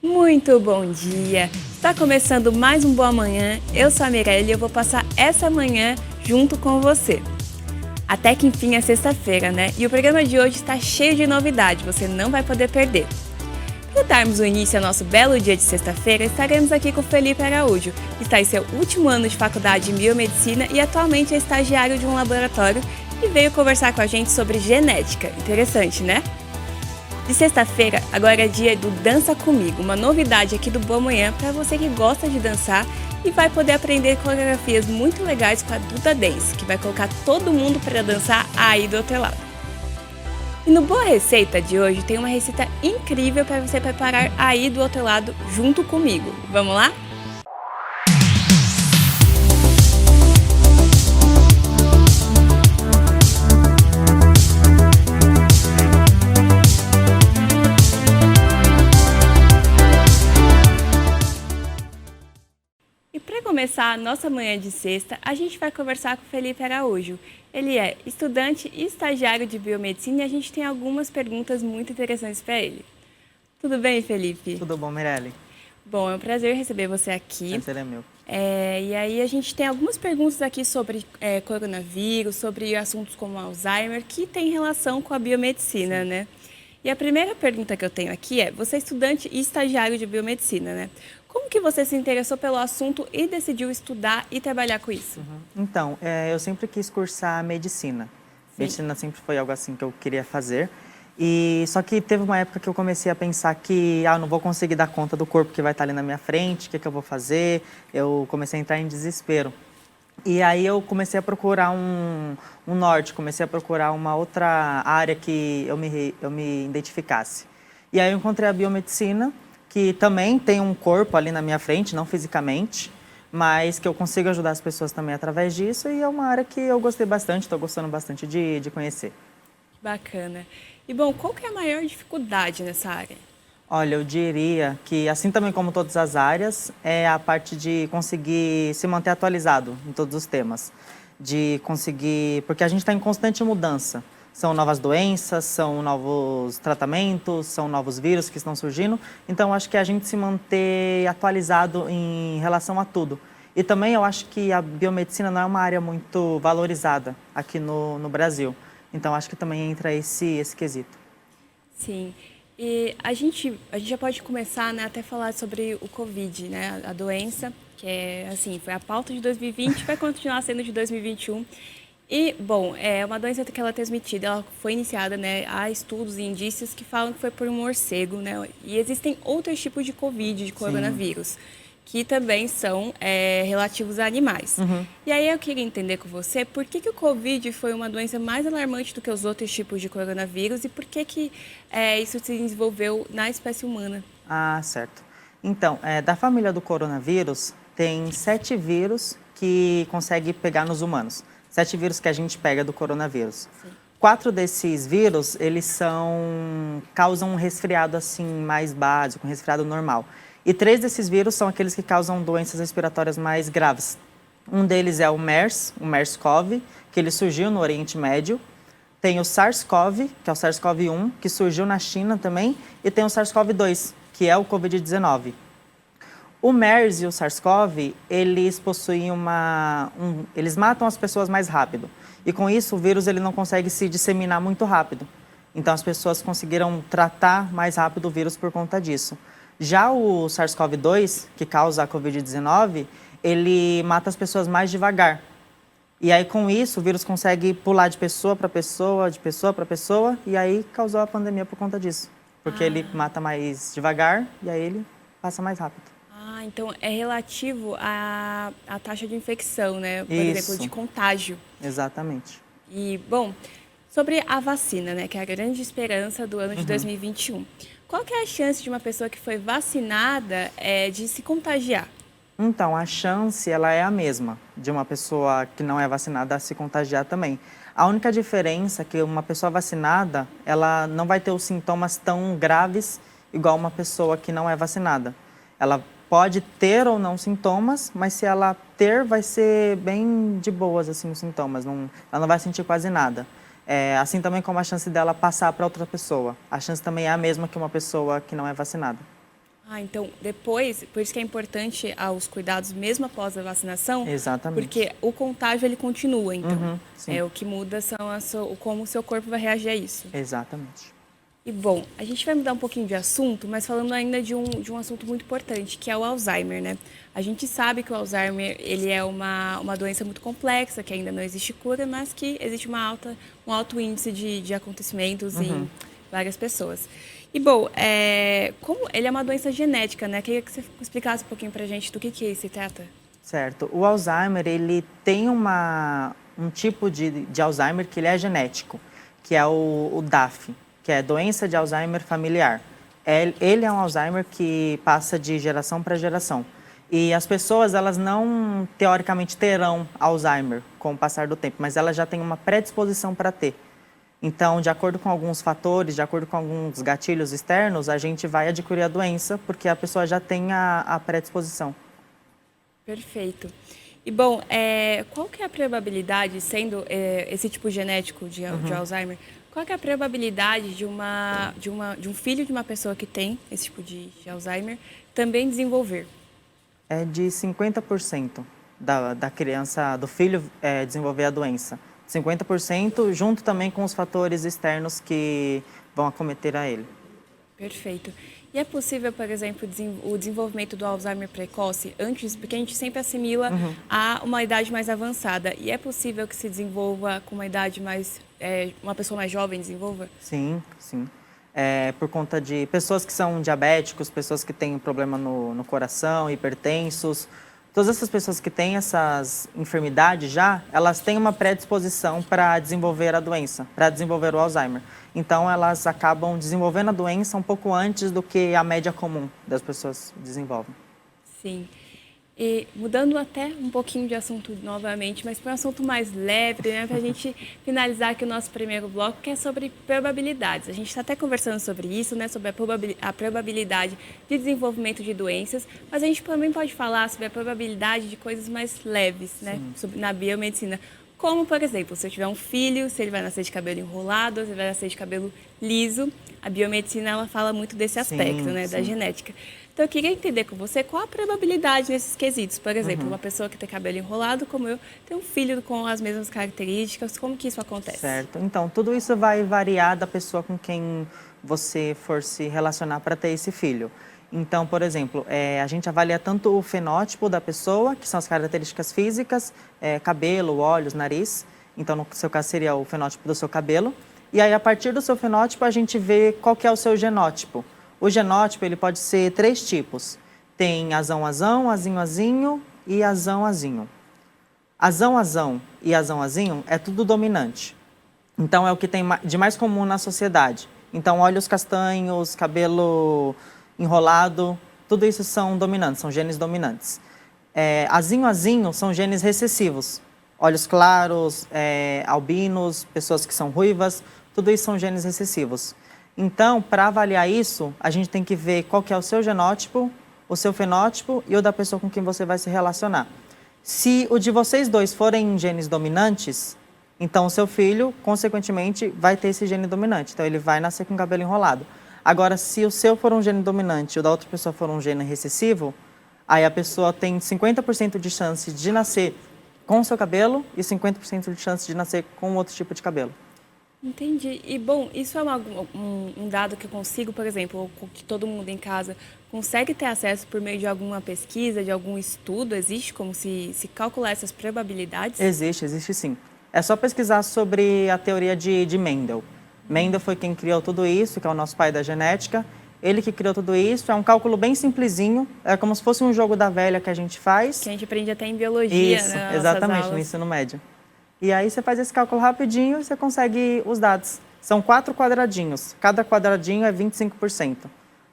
Muito bom dia! Está começando mais um Boa Manhã. Eu sou a Mirelle e eu vou passar essa manhã junto com você. Até que enfim é sexta-feira, né? E o programa de hoje está cheio de novidade, você não vai poder perder. Para darmos o início ao nosso belo dia de sexta-feira, estaremos aqui com o Felipe Araújo, que está em seu último ano de faculdade em biomedicina e atualmente é estagiário de um laboratório e veio conversar com a gente sobre genética. Interessante, né? De sexta-feira, agora é dia do Dança Comigo, uma novidade aqui do Boa Manhã para você que gosta de dançar e vai poder aprender coreografias muito legais com a Duda Dance, que vai colocar todo mundo para dançar aí do outro lado. E no Boa Receita de hoje tem uma receita incrível para você preparar aí do outro lado junto comigo. Vamos lá? E para começar a nossa manhã de sexta, a gente vai conversar com o Felipe Araújo. Ele é estudante e estagiário de biomedicina e a gente tem algumas perguntas muito interessantes para ele. Tudo bem, Felipe? Tudo bom, Mirelle? Bom, é um prazer receber você aqui. Prazer é meu. E aí a gente tem algumas perguntas aqui sobre coronavírus, sobre assuntos como Alzheimer, que tem relação com a biomedicina, né? E a primeira pergunta que eu tenho aqui é, você é estudante e estagiário de biomedicina, né? Como que você se interessou pelo assunto e decidiu estudar e trabalhar com isso? Então, eu sempre quis cursar medicina. Medicina sempre foi algo assim que eu queria fazer. E só que teve uma época que eu comecei a pensar que eu não vou conseguir dar conta do corpo que vai estar ali na minha frente, o que eu vou fazer? Eu comecei a entrar em desespero. E aí eu comecei a procurar um norte, comecei a procurar uma outra área que eu me identificasse. E aí eu encontrei a biomedicina, que também tem um corpo ali na minha frente, não fisicamente, mas que eu consigo ajudar as pessoas também através disso, e é uma área que eu gostei bastante, estou gostando bastante de conhecer. Bacana. E bom, qual que é a maior dificuldade nessa área? Olha, eu diria que, assim também como todas as áreas, é a parte de conseguir se manter atualizado em todos os temas. De conseguir... Porque a gente está em constante mudança. São novas doenças, são novos tratamentos, são novos vírus que estão surgindo. Então, acho que a gente se manter atualizado em relação a tudo. E também eu acho que a biomedicina não é uma área muito valorizada aqui no Brasil. Então, acho que também entra esse quesito. Sim. E a gente já pode começar, né, até falar sobre o Covid, né, a doença, que é assim, foi a pauta de 2020, vai continuar sendo de 2021. E, bom, é uma doença que ela é transmitida, ela foi iniciada, né, há estudos e indícios que falam que foi por um morcego, né, e existem outros tipos de Covid, de coronavírus, que também são relativos a animais. E aí eu queria entender com você por que o Covid foi uma doença mais alarmante do que os outros tipos de coronavírus e por que isso se desenvolveu na espécie humana. Ah, certo. Então, da família do coronavírus, tem 7 vírus que conseguem pegar nos humanos. 7 vírus que a gente pega do coronavírus. Sim. 4 desses vírus, causam um resfriado assim mais básico, um resfriado normal. E 3 desses vírus são aqueles que causam doenças respiratórias mais graves. Um deles é o MERS, o MERS-CoV, que ele surgiu no Oriente Médio. Tem o SARS-CoV, que é o SARS-CoV-1, que surgiu na China também. E tem o SARS-CoV-2, que é o Covid-19. O MERS e o SARS-CoV, eles possuem eles matam as pessoas mais rápido. E com isso, o vírus ele não consegue se disseminar muito rápido. Então, as pessoas conseguiram tratar mais rápido o vírus por conta disso. Já o SARS-CoV-2, que causa a Covid-19, ele mata as pessoas mais devagar. E aí, com isso, o vírus consegue pular de pessoa para pessoa, de pessoa para pessoa, e aí causou a pandemia por conta disso. Porque ele mata mais devagar e aí ele passa mais rápido. Ah, então é relativo à taxa de infecção, né? Por exemplo, de contágio. Exatamente. E, bom, sobre a vacina, né? Que é a grande esperança do ano de 2021. Qual que é a chance de uma pessoa que foi vacinada de se contagiar? Então, a chance ela é a mesma de uma pessoa que não é vacinada se contagiar também. A única diferença é que uma pessoa vacinada, ela não vai ter os sintomas tão graves igual uma pessoa que não é vacinada. Ela pode ter ou não sintomas, mas se ela ter, vai ser bem de boas assim, os sintomas. Ela não vai sentir quase nada. Assim também como a chance dela passar para outra pessoa. A chance também é a mesma que uma pessoa que não é vacinada. Ah, então depois, por isso que é importante os cuidados mesmo após a vacinação, Exatamente. porque o contágio ele continua, então. Sim, O que muda são como o seu corpo vai reagir a isso. exatamente. E bom, a gente vai mudar um pouquinho de assunto, mas falando ainda de um assunto muito importante, que é o Alzheimer, né? A gente sabe que o Alzheimer, ele é uma doença muito complexa, que ainda não existe cura, mas que existe um alto índice de acontecimentos em várias pessoas. E bom, como ele é uma doença genética, né? Queria que você explicasse um pouquinho pra gente do que se trata. Certo. O Alzheimer, ele tem um tipo de Alzheimer que ele é genético, que é o DAF, que é doença de Alzheimer familiar. Ele é um Alzheimer que passa de geração para geração. E as pessoas, elas não, teoricamente, terão Alzheimer com o passar do tempo, mas elas já têm uma predisposição para ter. Então, de acordo com alguns fatores, de acordo com alguns gatilhos externos, a gente vai adquirir a doença porque a pessoa já tem a predisposição. Perfeito. E bom, qual que é a probabilidade, sendo esse tipo genético de Alzheimer, qual que é a probabilidade de um filho de uma pessoa que tem esse tipo de Alzheimer também desenvolver? É de 50% da criança, do filho, desenvolver a doença. 50% junto também com os fatores externos que vão acometer a ele. Perfeito. E é possível, por exemplo, o desenvolvimento do Alzheimer precoce antes, porque a gente sempre assimila a uma idade mais avançada. E é possível que se desenvolva com uma idade mais, uma pessoa mais jovem desenvolva? Sim, sim. Por conta de pessoas que são diabéticos, pessoas que têm problema no coração, hipertensos. Todas essas pessoas que têm essas enfermidades já, elas têm uma predisposição para desenvolver a doença, para desenvolver o Alzheimer. Então, elas acabam desenvolvendo a doença um pouco antes do que a média comum das pessoas desenvolvem. Sim. E mudando até um pouquinho de assunto novamente, mas para um assunto mais leve, né, para a gente finalizar aqui o nosso primeiro bloco, que é sobre probabilidades. A gente está até conversando sobre isso, né, sobre a probabilidade de desenvolvimento de doenças, mas a gente também pode falar sobre a probabilidade de coisas mais leves, né, na biomedicina. Como, por exemplo, se eu tiver um filho, se ele vai nascer de cabelo enrolado, se ele vai nascer de cabelo liso. A biomedicina, ela fala muito desse aspecto, né, da genética. Então, eu queria entender com você qual a probabilidade nesses quesitos. Por exemplo, uma pessoa que tem cabelo enrolado, como eu, tem um filho com as mesmas características. Como que isso acontece? Certo. Então, tudo isso vai variar da pessoa com quem você for se relacionar para ter esse filho. Então, por exemplo, a gente avalia tanto o fenótipo da pessoa, que são as características físicas, cabelo, olhos, nariz. Então, no seu caso, seria o fenótipo do seu cabelo. E aí, a partir do seu fenótipo, a gente vê qual que é o seu genótipo. O genótipo, ele pode ser 3 tipos. Tem azão-azão, azinho-azinho e azão-azinho. Azão-azão e azão-azinho é tudo dominante. Então, é o que tem de mais comum na sociedade. Então, olhos castanhos, cabelo enrolado, tudo isso são dominantes, são genes dominantes. Azinho-azinho são genes recessivos. Olhos claros, albinos, pessoas que são ruivas, tudo isso são genes recessivos. Então, para avaliar isso, a gente tem que ver qual que é o seu genótipo, o seu fenótipo e o da pessoa com quem você vai se relacionar. Se o de vocês dois forem genes dominantes, então o seu filho, consequentemente, vai ter esse gene dominante. Então, ele vai nascer com o cabelo enrolado. Agora, se o seu for um gene dominante e o da outra pessoa for um gene recessivo, aí a pessoa tem 50% de chance de nascer com o seu cabelo e 50% de chance de nascer com outro tipo de cabelo. Entendi. E, bom, isso é um dado que eu consigo, por exemplo, que todo mundo em casa consegue ter acesso por meio de alguma pesquisa, de algum estudo? Existe como se calcular essas probabilidades? Existe sim. É só pesquisar sobre a teoria de Mendel. Mendel foi quem criou tudo isso, que é o nosso pai da genética. Ele que criou tudo isso, é um cálculo bem simplesinho, é como se fosse um jogo da velha que a gente faz. Que a gente aprende até em biologia, isso, né? Exatamente, no ensino médio. E aí você faz esse cálculo rapidinho e você consegue os dados. São 4 quadradinhos, cada quadradinho é 25%.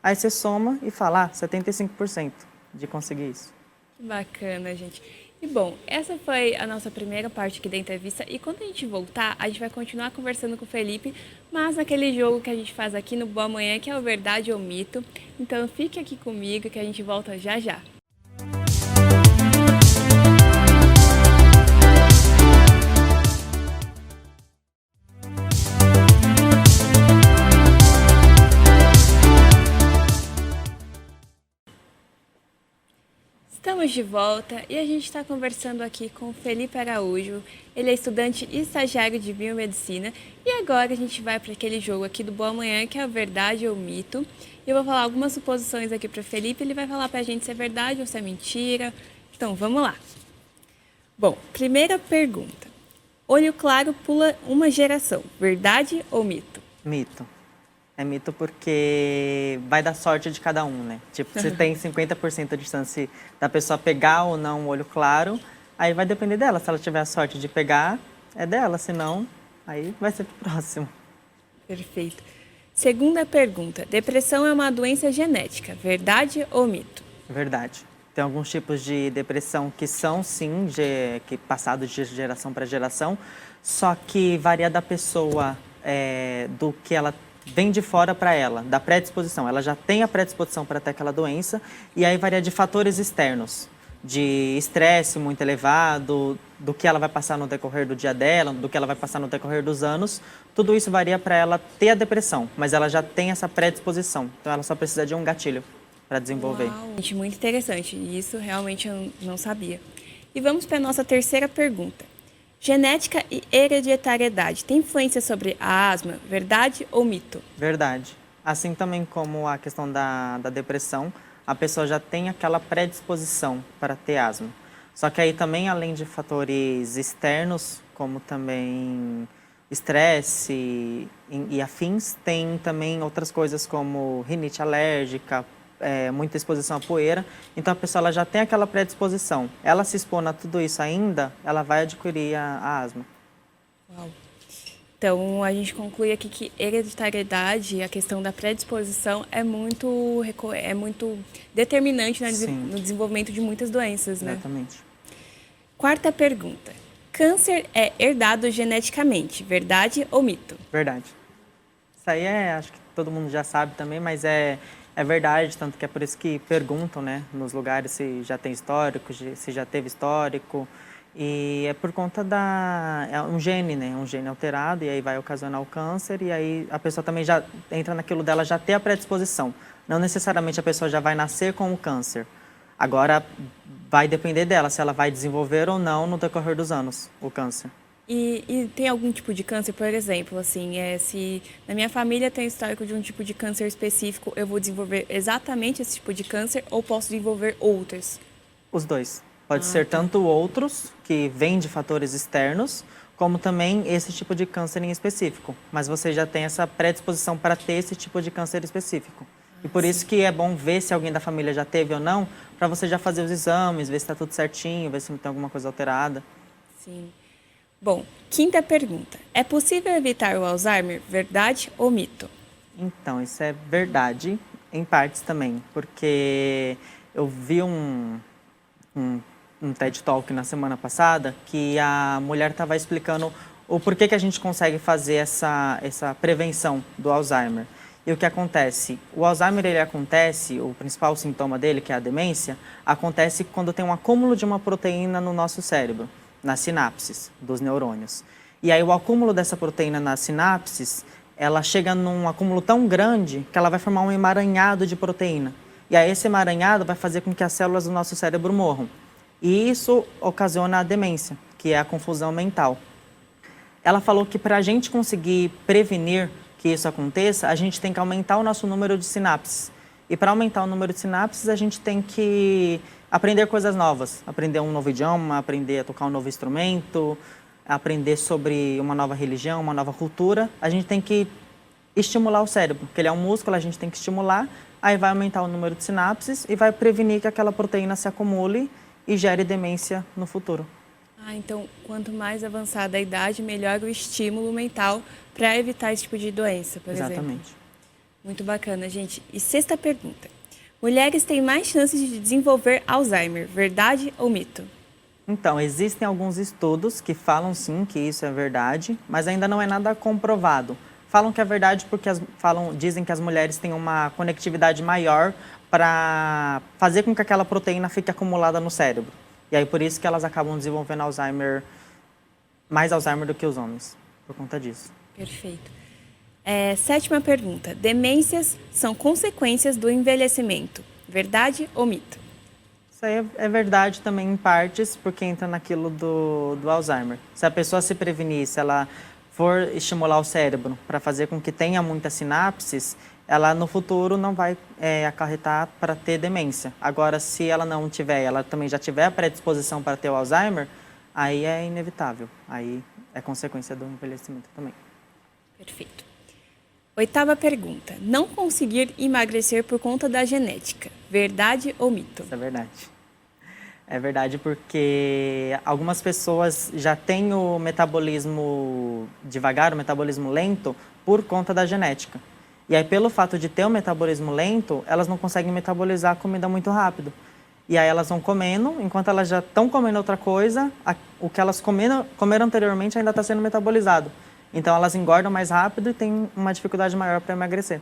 Aí você soma e fala, 75% de conseguir isso. Que bacana, gente. E bom, essa foi a nossa primeira parte aqui da entrevista e quando a gente voltar, a gente vai continuar conversando com o Felipe, mas naquele jogo que a gente faz aqui no Boa Manhã, que é o Verdade ou Mito. Então fique aqui comigo que a gente volta já já. Estamos de volta e a gente está conversando aqui com o Felipe Araújo. Ele é estudante e estagiário de biomedicina. E agora a gente vai para aquele jogo aqui do Boa Manhã, que é a verdade ou mito. E eu vou falar algumas suposições aqui para o Felipe. Ele vai falar para a gente se é verdade ou se é mentira. Então, vamos lá. Bom, primeira pergunta. Olho claro pula uma geração. Verdade ou mito? Mito. É mito porque vai dar sorte de cada um, né? Tipo, se tem 50% de chance da pessoa pegar ou não o olho claro, aí vai depender dela. Se ela tiver a sorte de pegar, é dela. Se não, aí vai ser pro próximo. Perfeito. Segunda pergunta. Depressão é uma doença genética. Verdade ou mito? Verdade. Tem alguns tipos de depressão que são, sim, que passados de geração para geração, só que varia da pessoa, do que ela vem de fora para ela, da predisposição. Ela já tem a predisposição para ter aquela doença e aí varia de fatores externos, de estresse muito elevado, do que ela vai passar no decorrer do dia dela, do que ela vai passar no decorrer dos anos. Tudo isso varia para ela ter a depressão, mas ela já tem essa predisposição. Então ela só precisa de um gatilho para desenvolver. Uau, gente, muito interessante. E isso realmente eu não sabia. E vamos para a nossa terceira pergunta. Genética e hereditariedade tem influência sobre a asma? Verdade ou mito? Verdade. Assim também como a questão da depressão, a pessoa já tem aquela predisposição para ter asma. Só que aí também, além de fatores externos, como também estresse e afins, tem também outras coisas como rinite alérgica, muita exposição à poeira. Então a pessoa ela já tem aquela predisposição. Ela se expor a tudo isso ainda, ela vai adquirir a asma. Uau. Então a gente conclui aqui que hereditariedade, a questão da predisposição é muito determinante no desenvolvimento de muitas doenças, né? Exatamente. Quarta pergunta. Câncer é herdado geneticamente, verdade ou mito? Verdade. Isso aí acho que todo mundo já sabe também, mas é verdade, tanto que é por isso que perguntam, né, nos lugares se já tem histórico, se já teve histórico. E é por conta é um gene, né, um gene alterado, e aí vai ocasionar o câncer, e aí a pessoa também já entra naquilo dela já ter a predisposição. Não necessariamente a pessoa já vai nascer com o câncer. Agora vai depender dela, se ela vai desenvolver ou não no decorrer dos anos o câncer. E tem algum tipo de câncer, por exemplo, assim, se na minha família tem histórico de um tipo de câncer específico, eu vou desenvolver exatamente esse tipo de câncer ou posso desenvolver outros? Os dois. Pode ser tanto outros, que vêm de fatores externos, como também esse tipo de câncer em específico. Mas você já tem essa predisposição para ter esse tipo de câncer específico. E por isso que é bom ver se alguém da família já teve ou não, para você já fazer os exames, ver se está tudo certinho, ver se não tem alguma coisa alterada. Sim. Bom, quinta pergunta. É possível evitar o Alzheimer? Verdade ou mito? Então, isso é verdade, em partes também, porque eu vi um TED Talk na semana passada que a mulher estava explicando o porquê que a gente consegue fazer essa prevenção do Alzheimer. E o que acontece? O Alzheimer, ele acontece, o principal sintoma dele, que é a demência, acontece quando tem um acúmulo de uma proteína no nosso cérebro, nas sinapses dos neurônios. E aí o acúmulo dessa proteína nas sinapses, ela chega num acúmulo tão grande que ela vai formar um emaranhado de proteína. E aí esse emaranhado vai fazer com que as células do nosso cérebro morram. E isso ocasiona a demência, que é a confusão mental. Ela falou que para a gente conseguir prevenir que isso aconteça, a gente tem que aumentar o nosso número de sinapses. E para aumentar o número de sinapses, a gente tem que aprender coisas novas. Aprender um novo idioma, aprender a tocar um novo instrumento, aprender sobre uma nova religião, uma nova cultura. A gente tem que estimular o cérebro, porque ele é um músculo, a gente tem que estimular, aí vai aumentar o número de sinapses e vai prevenir que aquela proteína se acumule e gere demência no futuro. Então, quanto mais avançada a idade, melhor o estímulo mental para evitar esse tipo de doença, por exemplo. Exatamente. Muito bacana, gente. E sexta pergunta. Mulheres têm mais chances de desenvolver Alzheimer, verdade ou mito? Então, existem alguns estudos que falam sim que isso é verdade, mas ainda não é nada comprovado. Falam que é verdade porque dizem que as mulheres têm uma conectividade maior para fazer com que aquela proteína fique acumulada no cérebro. E aí por isso que elas acabam desenvolvendo Alzheimer, mais Alzheimer do que os homens, por conta disso. Perfeito. Sétima pergunta. Demências são consequências do envelhecimento, verdade ou mito? Isso aí é verdade também em partes, porque entra naquilo do Alzheimer. Se a pessoa se prevenir, se ela for estimular o cérebro para fazer com que tenha muitas sinapses, ela no futuro não vai acarretar para ter demência. Agora, se ela não tiver, ela também já tiver a predisposição para ter o Alzheimer, aí é inevitável. Aí é consequência do envelhecimento também. Perfeito. 8ª pergunta. Não conseguir emagrecer por conta da genética. Verdade ou mito? Isso é verdade. É verdade porque algumas pessoas já têm o metabolismo devagar, o metabolismo lento, por conta da genética. E aí, pelo fato de ter o metabolismo lento, elas não conseguem metabolizar a comida muito rápido. E aí elas vão comendo, enquanto elas já estão comendo outra coisa, o que elas comeram anteriormente ainda está sendo metabolizado. Então, elas engordam mais rápido e têm uma dificuldade maior para emagrecer.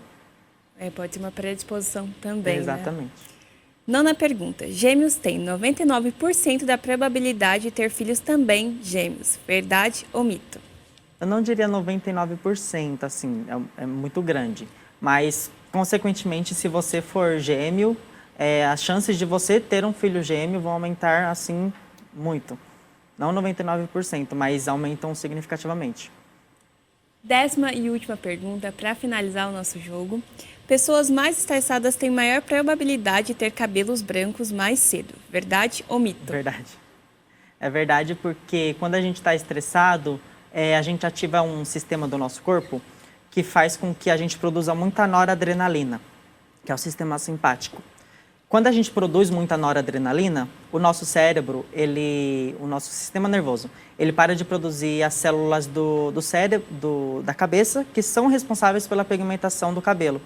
Pode ser uma predisposição também, Exatamente. Né? 9ª pergunta. Gêmeos têm 99% da probabilidade de ter filhos também gêmeos. Verdade ou mito? Eu não diria 99%, assim, é muito grande. Mas, consequentemente, se você for gêmeo, as chances de você ter um filho gêmeo vão aumentar, assim, muito. Não 99%, mas aumentam significativamente. 10ª e última pergunta, para finalizar o nosso jogo. Pessoas mais estressadas têm maior probabilidade de ter cabelos brancos mais cedo. Verdade ou mito? Verdade. É verdade porque quando a gente está estressado, a gente ativa um sistema do nosso corpo que faz com que a gente produza muita noradrenalina, que é o sistema simpático. Quando a gente produz muita noradrenalina, o nosso cérebro, o nosso sistema nervoso, ele para de produzir as células do cérebro, da cabeça, que são responsáveis pela pigmentação do cabelo.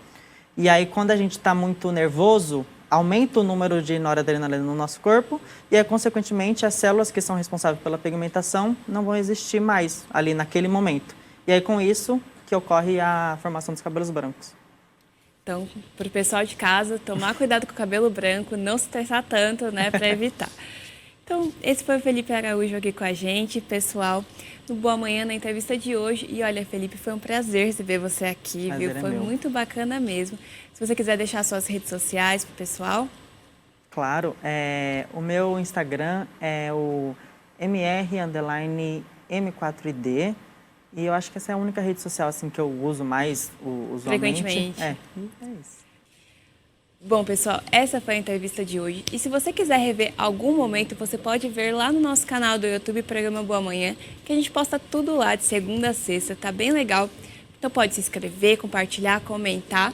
E aí, quando a gente está muito nervoso, aumenta o número de noradrenalina no nosso corpo e, aí, consequentemente, as células que são responsáveis pela pigmentação não vão existir mais ali naquele momento. E aí, com isso, que ocorre a formação dos cabelos brancos. Então, para o pessoal de casa, tomar cuidado com o cabelo branco, não se estressar tanto, né, para evitar. Então, esse foi o Felipe Araújo aqui com a gente, pessoal, no Boa Manhã, na entrevista de hoje. E olha, Felipe, foi um prazer receber você aqui, prazer viu? Foi meu. muito bacana mesmo. Se você quiser deixar suas redes sociais para o pessoal. Claro, o meu Instagram é o mr_m4id. E eu acho que essa é a única rede social assim, que eu uso mais usualmente. Frequentemente. É isso. Bom, pessoal, essa foi a entrevista de hoje. E se você quiser rever algum momento, você pode ver lá no nosso canal do YouTube, Programa Boa Manhã, que a gente posta tudo lá de segunda a sexta, tá bem legal. Então pode se inscrever, compartilhar, comentar.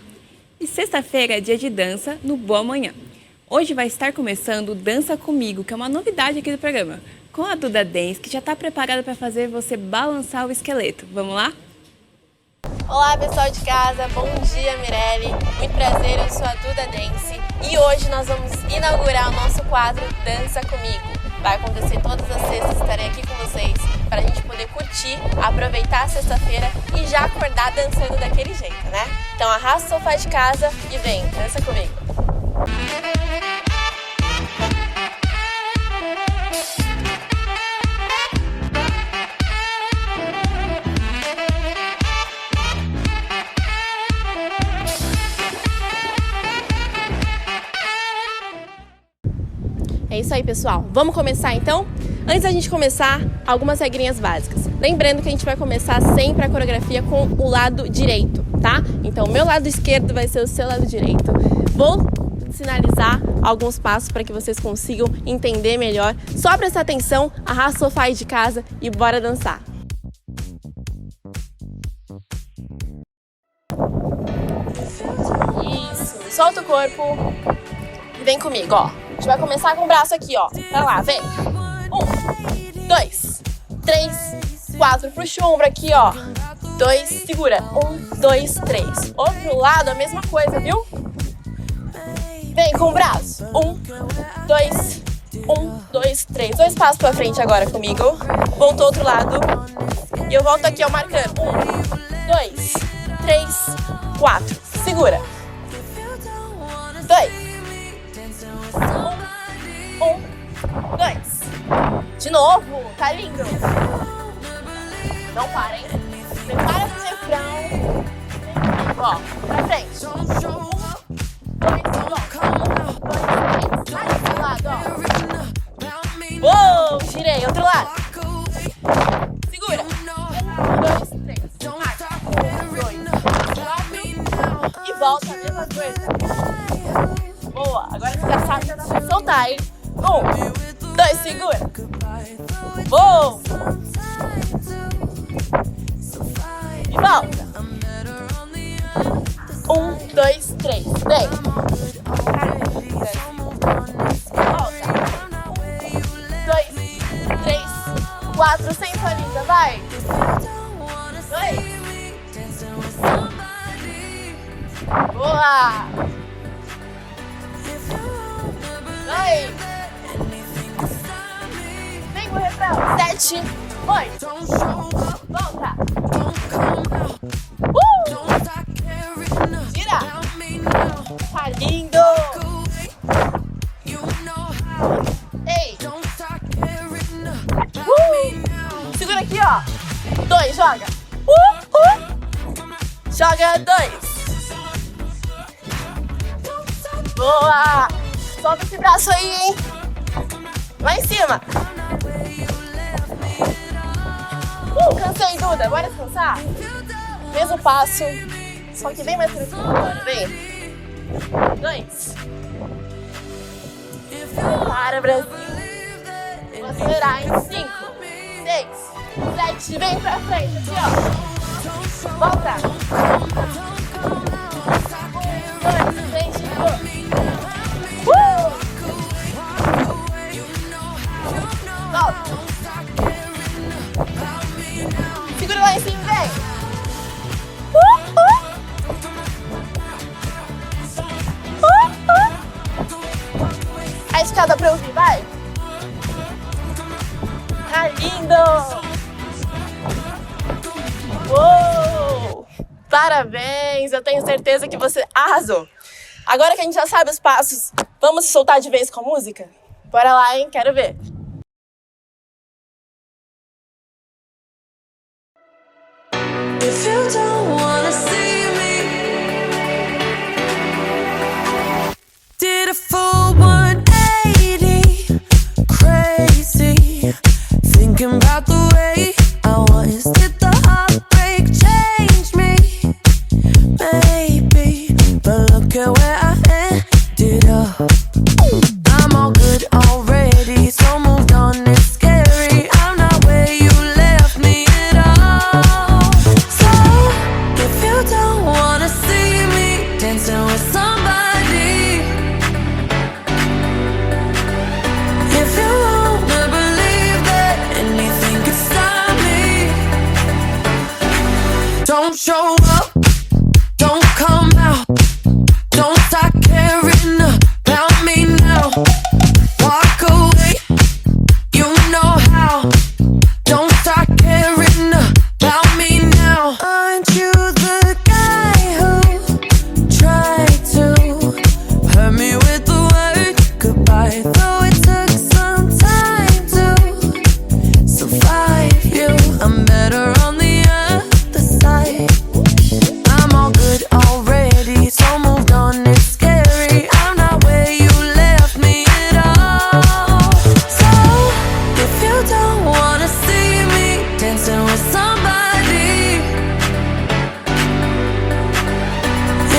E sexta-feira é dia de dança no Boa Manhã. Hoje vai estar começando o Dança Comigo, que é uma novidade aqui do programa, com a Duda Dance, que já está preparada para fazer você balançar o esqueleto. Vamos lá? Olá, pessoal de casa, bom dia, Mirelle. Muito prazer, eu sou a Duda Dance e hoje nós vamos inaugurar o nosso quadro Dança Comigo. Vai acontecer todas as sextas, estarei aqui com vocês para a gente poder curtir, aproveitar a sexta-feira e já acordar dançando daquele jeito, né? Então arrasta o sofá de casa e vem, dança comigo. É isso aí, pessoal. Vamos começar então? Antes da gente começar, algumas regrinhas básicas. Lembrando que a gente vai começar sempre a coreografia com o lado direito, tá? Então, o meu lado esquerdo vai ser o seu lado direito. Vou sinalizar alguns passos para que vocês consigam entender melhor. Só prestar atenção, arrasta o sofá aí de casa e bora dançar. Isso. Solta o corpo e vem comigo, ó. A gente vai começar com o braço aqui, ó. Vai lá, vem. 1, 2, 3, 4. Puxa o ombro aqui, ó. 2, segura. 1, 2, 3. Outro lado, a mesma coisa, viu? Vem com o braço. 1, 2, 1, 2, 3. 2 passos pra frente agora comigo. Voltou outro lado. E eu volto aqui, ó, marcando. 1, 2, 3, 4. Segura. 2. 1, 2. De novo, tá lindo. Não para, hein? Prepara pro refrão. Ó, pra frente. 1, 2, 3. Mais pro lado, ó. lá. Segura. 1, 2, 3. Marca. 1, 2, 4. E volta, a mesma coisa. Boa. Agora você já sabe, já dá pra soltar, hein? 1, 2, segura. Boa. E volta. 1, 2, 3. Vem. Volta. 2, 3, 4. Senta, linda. Vai. 2. Boa. Vai. Vem com o refrão. 7, 8. Volta. Gira. Tá lindo. Ei. Segura aqui, ó. 2, joga. Joga 2. Boa. Solta esse braço aí, hein. Lá em cima. Cansei, Duda. Bora descansar? Mesmo passo. Só que bem mais tranquilo agora. Vem. 2. Para, Brasil. Vou acelerar em 5, 6, 7. Vem pra frente, aqui, ó. Volta. 1, 2, vem, Chico. Volta. Segura lá em cima, vem. A escada pra ouvir, vai. Tá lindo. Uou! Parabéns, eu tenho certeza que você arrasou. Agora que a gente já sabe os passos, vamos se soltar de vez com a música? Bora lá, hein? Quero ver. If you don't wanna see me, did a full 180, crazy, thinking about the way I was. Did the heartbreak change me? Maybe, but look at where I ended up. I'm all good already, so moved on, it's scary. I'm not where you left me at all. So, if you don't wanna see me dancing with somebody, if you wanna believe that anything could stop me, don't show up, don't come out, don't start caring about me now. Walk away, you know how. Don't start caring about me now. Aren't you the guy who tried to hurt me with the word goodbye? Though it took some time to survive you, I'm better on the other side. I'm all good already, so moved on, it's scary. I'm not where you left me at all. So, if you don't wanna see me dancing with somebody,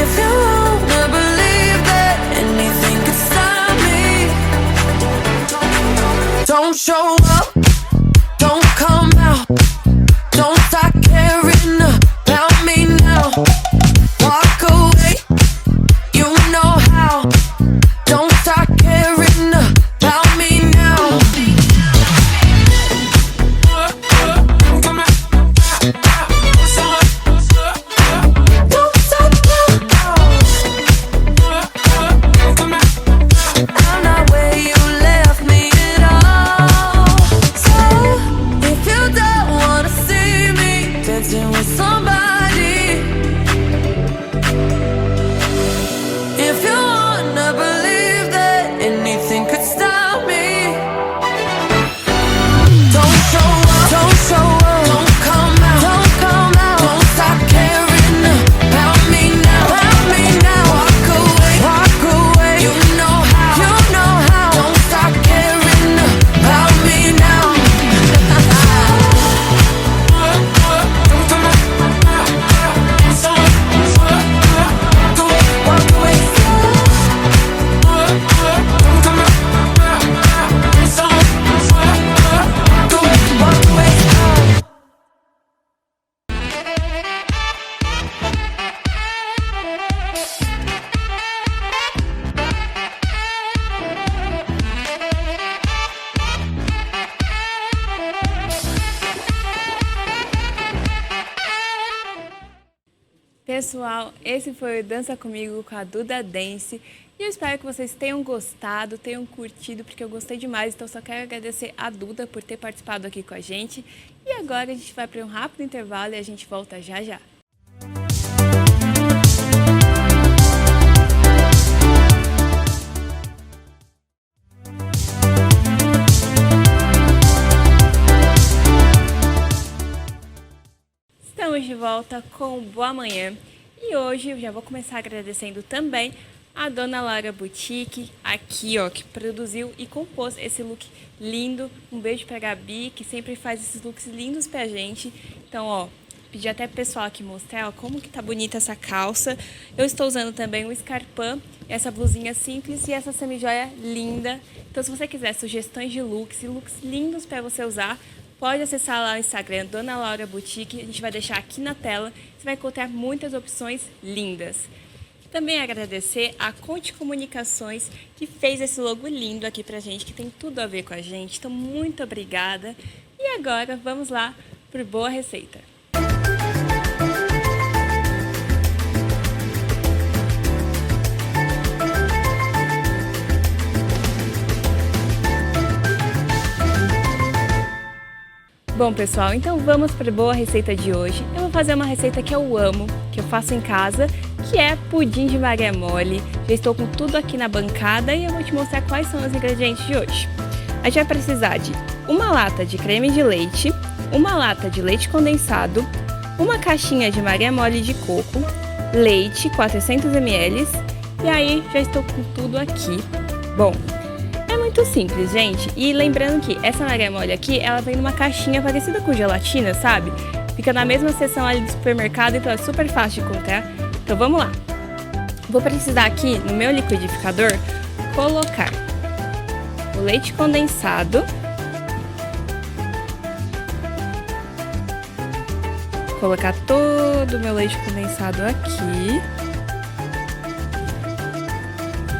if you wanna believe that anything could stop me, don't show up, don't come out, don't start caring about me now. Walk away, you know how. Don't start caring about me now. Don't stop now. I'm not where you left me at all. Pessoal, esse foi o Dança Comigo com a Duda Dance. E eu espero que vocês tenham gostado, tenham curtido, porque eu gostei demais. Então só quero agradecer a Duda por ter participado aqui com a gente. E agora a gente vai para um rápido intervalo e a gente volta já já. Estamos de volta com Boa Manhã e hoje eu já vou começar agradecendo também a Dona Laura Boutique, aqui ó, que produziu e compôs esse look lindo. Um beijo pra Gabi, que sempre faz esses looks lindos pra gente. Então ó, pedi até pro pessoal aqui mostrar ó, como que tá bonita essa calça. Eu estou usando também um escarpão, essa blusinha simples e essa semijoia linda. Então se você quiser sugestões de looks e looks lindos pra você usar, pode acessar lá o Instagram, Dona Laura Boutique, a gente vai deixar aqui na tela, você vai encontrar muitas opções lindas. Também agradecer a Conte Comunicações, que fez esse logo lindo aqui pra gente, que tem tudo a ver com a gente, então muito obrigada. E agora vamos lá por Boa Receita. Bom pessoal, então vamos para a boa receita de hoje. Eu vou fazer uma receita que eu amo, que eu faço em casa, que é pudim de Maria Mole. Já estou com tudo aqui na bancada e eu vou te mostrar quais são os ingredientes de hoje. A gente vai precisar de uma lata de creme de leite, uma lata de leite condensado, uma caixinha de Maria Mole de coco, leite 400 ml e aí já estou com tudo aqui. Bom, muito simples, gente. E lembrando que essa Maria Mole aqui, ela vem numa caixinha parecida com gelatina, sabe? Fica na mesma seção ali do supermercado, então é super fácil de encontrar. Então vamos lá. Vou precisar aqui, no meu liquidificador, colocar o leite condensado. Colocar todo o meu leite condensado aqui.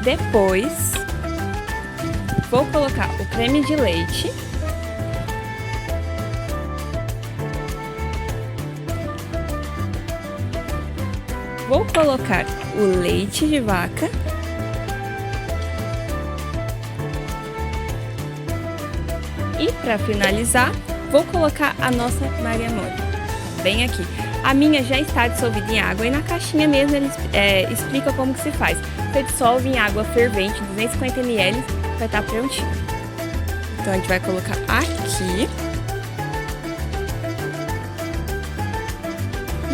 Depois vou colocar o creme de leite. Vou colocar o leite de vaca. E para finalizar, vou colocar a nossa Maria Mole. Bem aqui. A minha já está dissolvida em água e na caixinha mesmo ele explica como que se faz. Você dissolve em água fervente, 250 ml. Vai estar prontinho. Então a gente vai colocar aqui.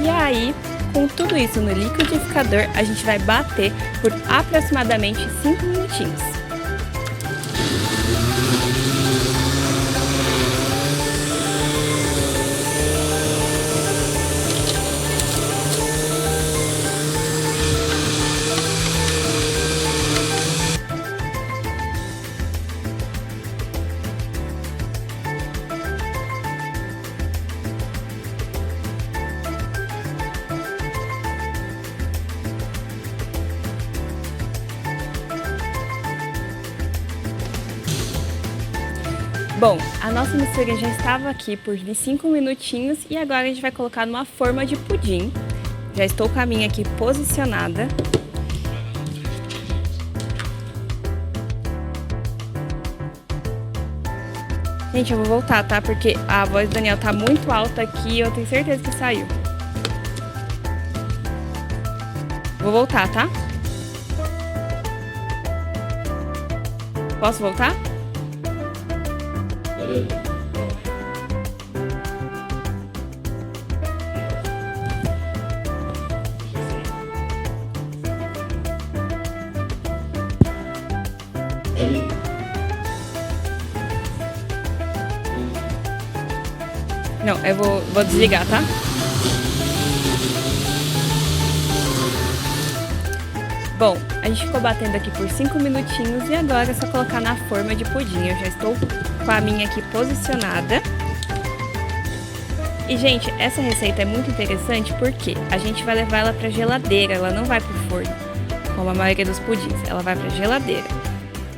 E aí, com tudo isso no liquidificador, a gente vai bater por aproximadamente 5 minutinhos. Bom, a nossa mistura já estava aqui por 5 minutinhos e agora a gente vai colocar numa forma de pudim. Já estou com a minha aqui posicionada. Gente, eu vou voltar, tá? Porque a voz do Daniel tá muito alta aqui e eu tenho certeza que saiu. Vou voltar, tá? Posso voltar? Não, eu vou desligar, tá? Bom, a gente ficou batendo aqui por 5 minutinhos e agora é só colocar na forma de pudim. Eu já estou com a minha aqui posicionada. E, gente, essa receita é muito interessante porque a gente vai levar ela pra geladeira, ela não vai pro forno, como a maioria dos pudins, ela vai pra geladeira.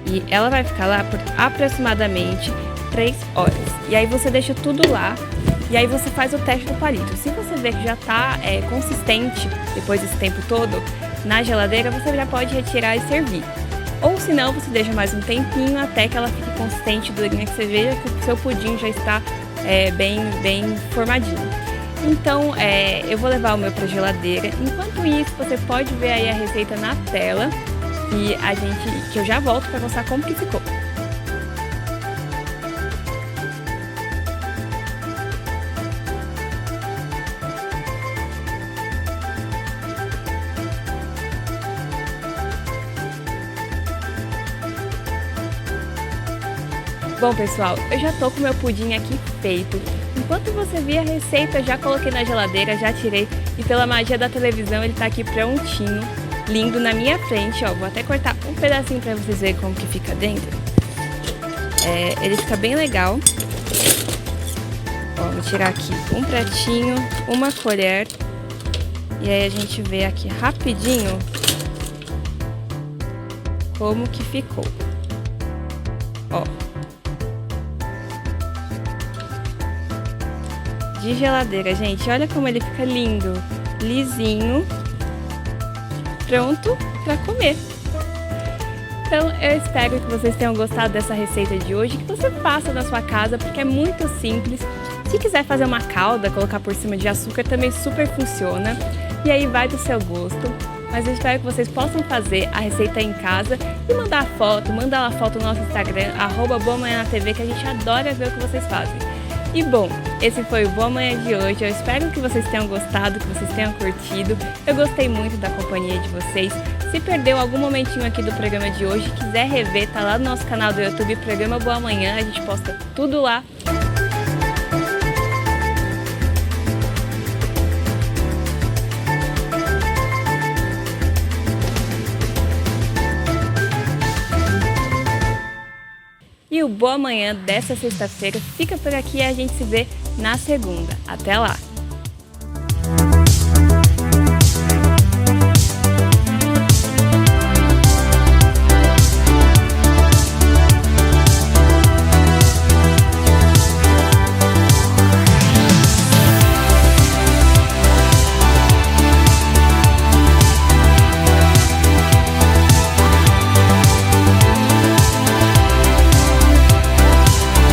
E ela vai ficar lá por aproximadamente 3 horas. E aí você deixa tudo lá E aí você faz o teste do palito. Se você ver que já está consistente depois desse tempo todo na geladeira, você já pode retirar e servir. Ou se não, você deixa mais um tempinho até que ela fique consistente, durinha, que você veja que o seu pudim já está bem formadinho. Então, eu vou levar o meu para a geladeira. Enquanto isso, você pode ver aí a receita na tela que eu já volto para mostrar como que ficou. Bom, pessoal, eu já tô com o meu pudim aqui feito. Enquanto você via a receita, eu já coloquei na geladeira, já tirei e pela magia da televisão ele tá aqui prontinho, lindo na minha frente, ó. Vou até cortar um pedacinho para vocês verem como que fica dentro. Ele fica bem legal. Ó, vou tirar aqui um pratinho, uma colher e aí a gente vê aqui rapidinho como que ficou. Ó. De geladeira, gente, olha como ele fica lindo, lisinho, pronto para comer. Então eu espero que vocês tenham gostado dessa receita de hoje, que você faça na sua casa, porque é muito simples. Se quiser fazer uma calda, colocar por cima de açúcar, também super funciona, e aí vai do seu gosto. Mas eu espero que vocês possam fazer a receita em casa e mandar a foto, manda lá a foto no nosso Instagram, @boamanhanatv, que a gente adora ver o que vocês fazem. E bom, esse foi o Boa Manhã de hoje. Eu espero que vocês tenham gostado, que vocês tenham curtido. Eu gostei muito da companhia de vocês. Se perdeu algum momentinho aqui do programa de hoje, quiser rever, tá lá no nosso canal do YouTube, Programa Boa Manhã. A gente posta tudo lá. E o Boa Manhã dessa sexta-feira fica por aqui e a gente se vê na segunda. Até lá!